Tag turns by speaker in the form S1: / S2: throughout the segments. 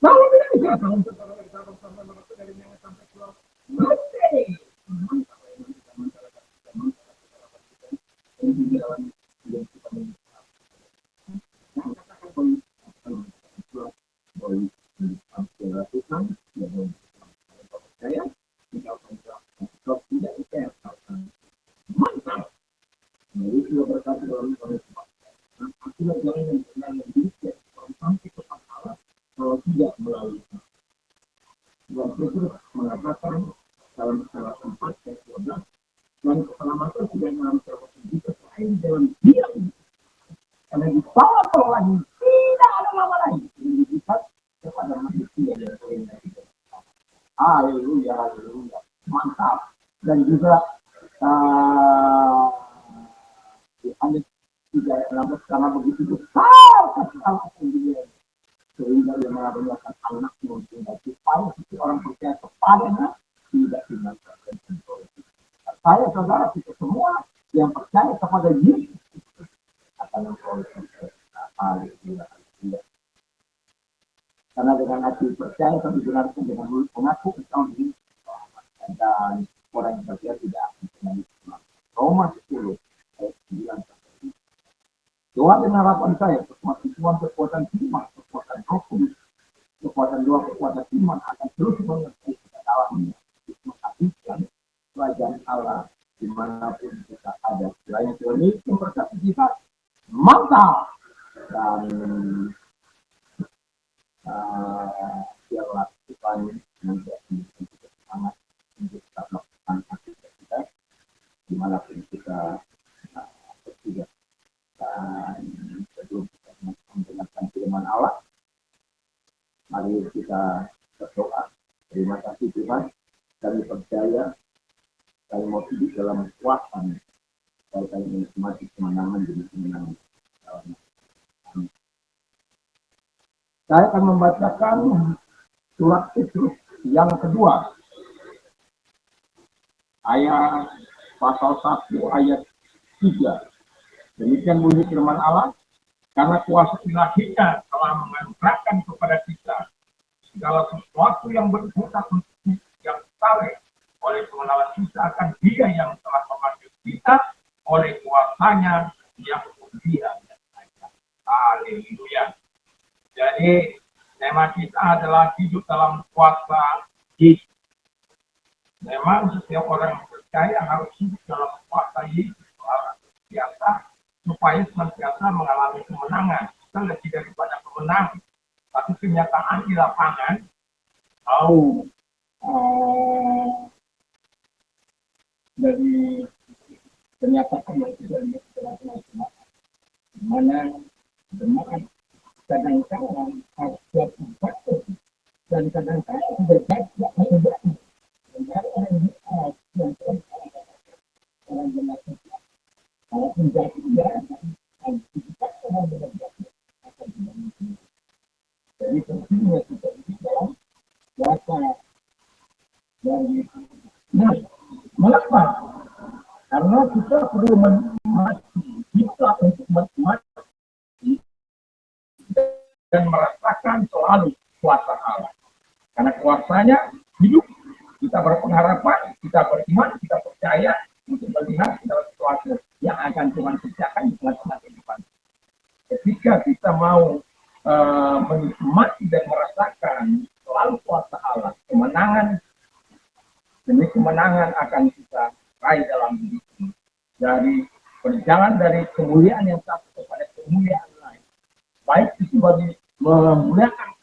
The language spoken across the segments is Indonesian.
S1: Kalau tidak bisa tahun sama dari Myanmar sampai Pulau Mati. Saya tidak bisa mantap. Jadi sudah berkata dalam akibat jalan yang benar yang bisa sampai ke pahala kalau tidak melalui dan Petrus mengatakan dalam salah 4 ayat 12 dan keselamatan tidak dalam termasuk juga selain dalam diam karena di bawah lagi tidak ada nama lain yang diberikan kepada manusia yang lain. Haleluya, haleluya, mantap. Dan juga uh, Yohanes 3:16 karena begitu besar kasih Allah sendiri sehingga dia mengaruniakan anaknya untuk supaya setiap orang percaya kepadanya tidak binasa. Saya saudara kita semua yang percaya kepada Yesus akan memperoleh haleluya. Karena dengan hati percaya kami benarkan dengan mulut mengaku engkau ini dan orang yang percaya tidak akan pernah disenang. Roma 10 ayat 9. Doa dan harapan saya kekuatan Tuhan, kekuatan firman, kekuatan Roh Kudus, kekuatan doa, kekuatan firman akan terus menyertai kita dalamnya menghabiskan kerajaan Allah dimanapun kita ada. Selain Tuhan ini memberkati kita mantap dan biarlah Tuhan menjadi semangat untuk kita melakukan aktivitas kita dimanapun kita bertugas. Dan sebelum kita mendengarkan firman Allah, mari kita berdoa. Terima kasih Tuhan, kami percaya kami mau hidup dalam kekuatan, kalau kami menikmati kemenangan demi kemenangan. Saya akan membacakan surat Petrus yang kedua, ayat pasal 1 ayat 3. Demikian bunyi firman Allah, karena kuasa ilahinya telah menganugerahkan kepada kita segala sesuatu yang berguna untuk yang saleh oleh pengenalan kita akan Dia yang telah memanggil kita oleh kuasanya yang mulia. Haleluya. Jadi tema kita adalah hidup dalam kuasa Yesus. Memang setiap orang yang percaya harus hidup dalam kuasa Yesus biasa supaya senantiasa mengalami kemenangan. Kita lebih daripada pemenang, tapi kenyataan di lapangan dari kenyataan yang sudah dilakukan di mana benar kadang-kadang harus berpikir dan kadang-kadang berbaik tidak terjadi. Dan orang yang orang benar kalau menjadi dia dan kita orang benar akan menjadi. Jadi pentingnya kita di dalam kuasa dari mengapa? Karena kita perlu mati, kita untuk mati dan merasakan selalu kuasa Allah. Karena kuasanya hidup, kita berpengharapan, kita beriman, kita percaya untuk melihat segala sesuatu yang akan Tuhan kerjakan di tengah-tengah kehidupan. Ketika kita mau menikmati dan merasakan selalu kuasa Allah, kemenangan demi kemenangan akan kita raih dalam hidup ini. Dari berjalan dari kemuliaan yang satu kepada kemuliaan lain. Baik itu bagi memuliakan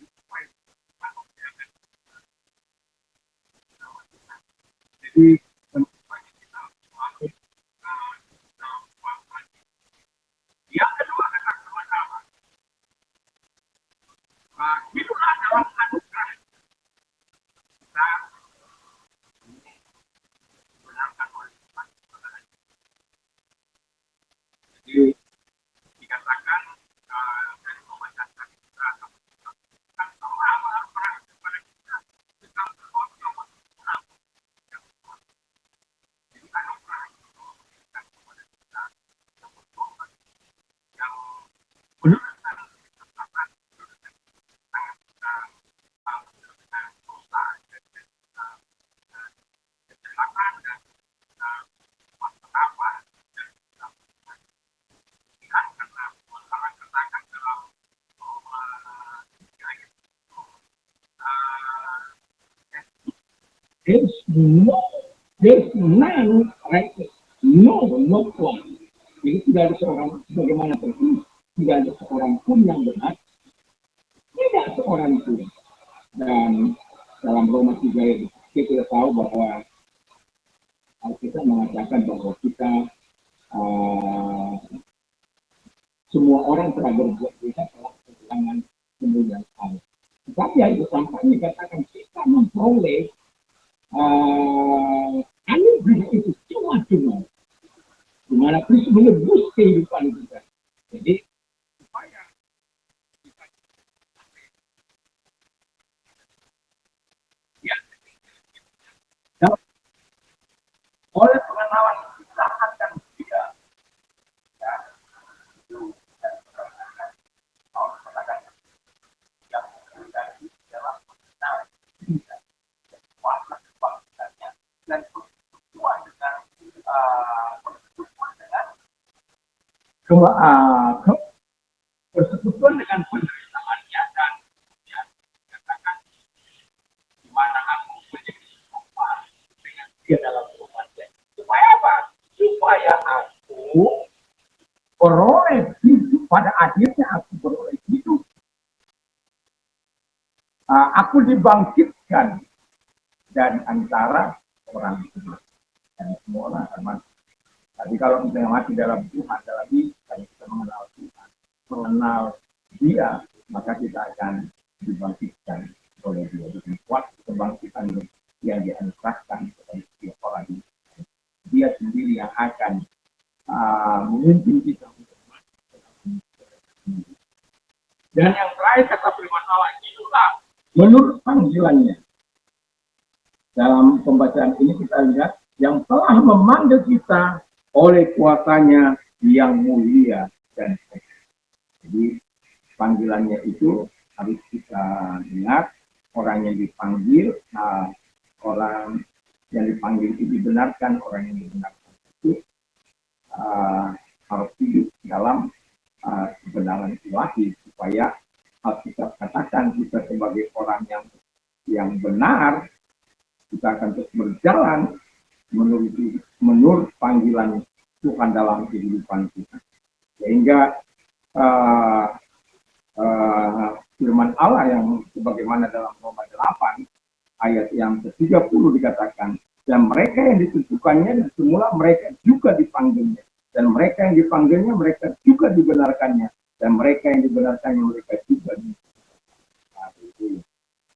S1: jadi yang kedua adalah kemenangan. Hiduplah dalam anugerah kita dibenarkan oleh Tuhan. Jadi dikatakan dari pembacaan kita There's no, there's none righteous. No, not one. Jadi tidak ada seorang, bagaimana tertulis, tidak ada seorang pun yang benar, tidak seorang pun. Dan dalam Roma 3 kita tahu bahwa Alkitab mengatakan bahwa kita uh, semua orang telah berbuat dosa, telah kehilangan kemuliaan Allah. Tetapi yang sampainya katakan kita memperoleh anugerah itu cuma-cuma, di mana Kristus menebus kehidupan kita. Jadi supaya kita ya, oleh pengenalan kita akan dia ya, itu dan Allah mengatakan yang terjadi dalam mengenal kita kuasa kebangkitannya dan persekutuan dengan persekutuan dengan penderitaannya dan kemudian dikatakan di mana aku menjadi serupa dengan dia dalam umatnya. Supaya apa? Supaya aku beroleh hidup, pada akhirnya aku beroleh hidup. Aku dibangkitkan dari antara orang itu. Dan semua orang akan mati. Tapi kalau kita mati dalam Tuhan, dalam ini, kalau kita mengenal Tuhan, mengenal dia, maka kita akan dibangkitkan oleh dia. Dengan kuat kebangkitan yang dianugerahkan kepada setiap orang ini. Dia sendiri yang akan memimpin kita untuk mati. Dan yang terakhir kata firman Allah itulah menurut panggilannya. Dalam pembacaan ini kita lihat yang telah memanggil kita oleh kuasanya yang mulia dan baik. Jadi panggilannya itu harus kita ingat, orang yang dipanggil, orang yang dipanggil itu dibenarkan, orang yang dibenarkan itu harus hidup dalam kebenaran ilahi, supaya Alkitab katakan kita sebagai orang yang benar, kita akan terus berjalan menurut panggilan Tuhan dalam kehidupan kita. Sehingga firman Allah yang sebagaimana dalam Roma 8 ayat yang ke-30 dikatakan, dan mereka yang ditentukannya semula mereka juga dipanggilnya, dan mereka yang dipanggilnya mereka juga dibenarkannya, dan mereka yang dibenarkannya mereka juga dibenarkannya.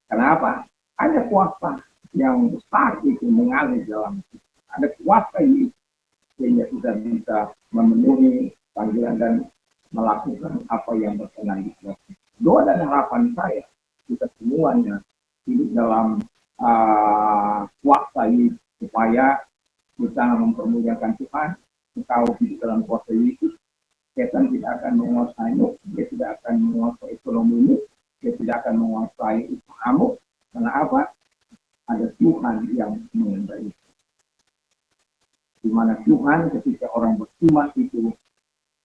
S1: Kenapa? Ada kuasa yang besar itu mengalir dalam kita. Ada kuasa ini sehingga kita bisa memenuhi panggilan dan melakukan apa yang berkenan di kita. Doa dan harapan saya, kita semuanya hidup dalam kuasa ini, supaya kita mempermuliakan Tuhan. Engkau hidup dalam kuasa Yesus, setan tidak akan menguasaimu, dia tidak akan menguasai ekonomimu, dia tidak akan menguasai usahamu. Karena apa? Ada Tuhan yang mengendalikan. Di mana Tuhan ketika orang beriman itu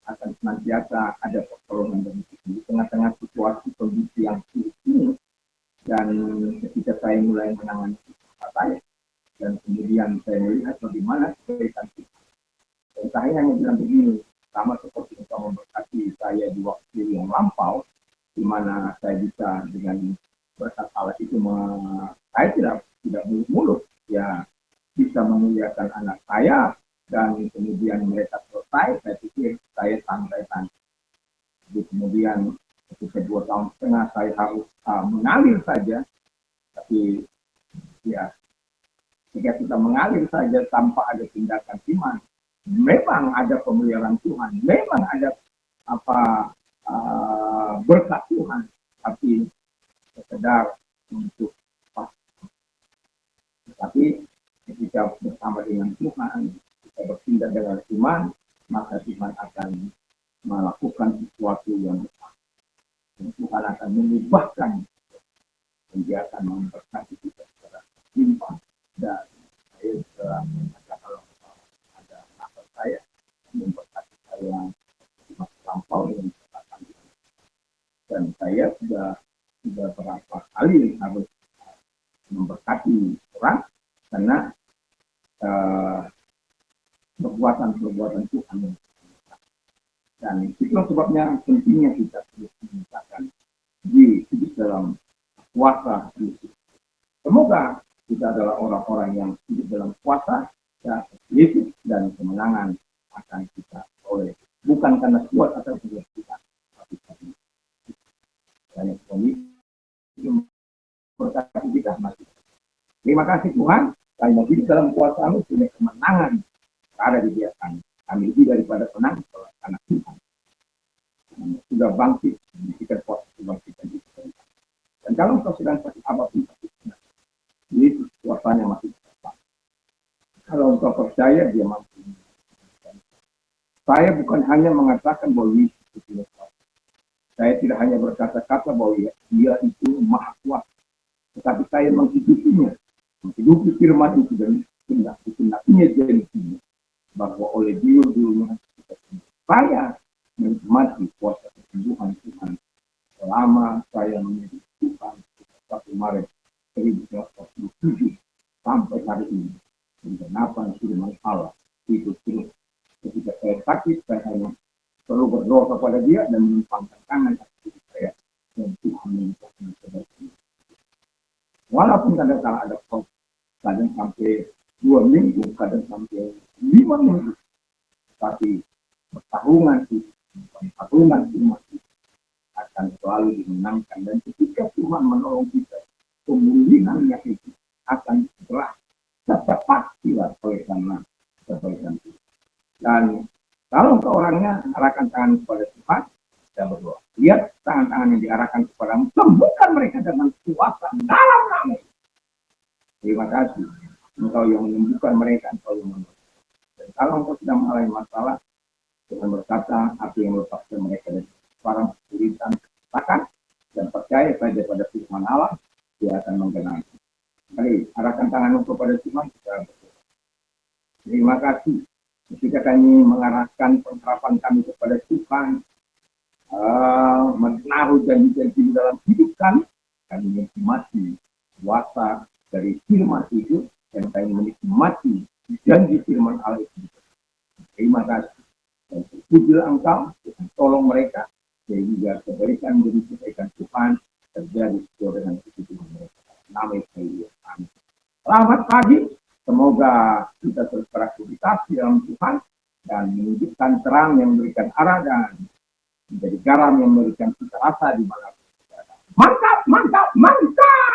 S1: akan senantiasa ada pertolongan dari Tuhan. Di tengah-tengah situasi kondisi yang sulit ini, dan ketika saya mulai menangani saya, dan kemudian saya melihat bagaimana kebaikan Tuhan. Dan saya hanya bilang begini, sama seperti Engkau memberkati saya di waktu yang lampau, di mana saya bisa dengan berkat Allah itu, saya tidak mulut-mulut, ya bisa memuliakan anak saya, dan kemudian mereka selesai, saya pikir saya santai-santai. Jadi kemudian ketika 2 tahun setengah saya harus mengalir saja, tapi ya jika kita mengalir saja tanpa ada tindakan iman, memang ada pemeliharaan Tuhan, memang ada berkat Tuhan, tapi sekedar untuk tapi ketika bersama dengan Tuhan, kita bertindak dengan iman, maka Tuhan akan melakukan sesuatu yang besar. Dan Tuhan akan mengubahkan, dan dia akan memberkati kita secara limpah. Dan saya telah mengatakan kalau ada sahabat saya yang memberkati saya di masa lampau dengan katakan, dan saya sudah berapa kali harus memberkati orang, sebabnya pentingnya kita terus mengusahakan di hidup dalam kuasa Yesus. Semoga kita adalah orang-orang yang hidup dalam kuasa ya, Yesus, dan kemenangan akan kita oleh bukan karena kuat atau kuat kita, tapi karena kami berkati kita masih. Terima kasih Tuhan, kami hidup dalam kuasa-Mu punya kemenangan ada di dia kami. Kami lebih daripada senang karena Tuhan sudah bangkit, kita kuasa kebangkitan itu. Dan kalau engkau sedang sakit apapun, Yesus kuasanya masih tetap. Kalau engkau percaya, dia mampu. Saya bukan hanya mengatakan bahwa Yesus itu kuasa. Saya tidak hanya berkata-kata bahwa dia itu maha kuasa, tetapi saya menghidupinya, menghidupi firman itu dan tindak-tindaknya jadi bahwa oleh dia dulunya saya menikmati kuasa kesembuhan Tuhan selama saya menjadi Tuhan 1 Maret 1947 sampai hari ini. Penggenapan firman Allah itu terus. Ketika saya sakit, saya hanya perlu berdoa kepada dia dan menumpangkan tangan kaki saya dan Tuhan menyembuhkan saya. Walaupun kadang-kadang ada proses, kadang sampai 2 minggu, kadang sampai 5 minggu, tapi pertarungan itu akan selalu dimenangkan, dan ketika Tuhan menolong kita, pemulihannya itu akan segera secepat kilat oleh karena kebaikan Tuhan. Dan kalau ke orangnya arahkan tangan kepada Tuhan, kita berdoa. Lihat tangan-tangan yang diarahkan kepadamu, sembuhkan mereka dengan kuasa dalam nama. Terima kasih. Engkau yang menyembuhkan mereka, engkau yang menolong. Dan kalau engkau sedang mengalami masalah, Tuhan berkata, apa yang melepaskan mereka dari barang kesulitan, katakan dan percaya saja pada firman Allah, dia akan menggenapi. Mari arahkan tanganmu kepada Tuhan, kita berdoa. Terima kasih. Ketika kami mengarahkan pengharapan kami kepada Tuhan, menaruh janji-janji dalam hidup kami menikmati kuasa dari firman itu, dan kami menikmati janji firman Allah itu. Terima kasih. Dan terpujilah Engkau, Tuhan tolong mereka, sehingga kebaikan menjadi kebaikan Tuhan terjadi sesuai dengan kebutuhan mereka. Nama Yesus. Amin. Selamat pagi. Semoga kita terus beraktivitas di dalam Tuhan dan menunjukkan terang yang memberikan arah dan menjadi garam yang memberikan cita rasa di mana. Mantap, mantap, mantap.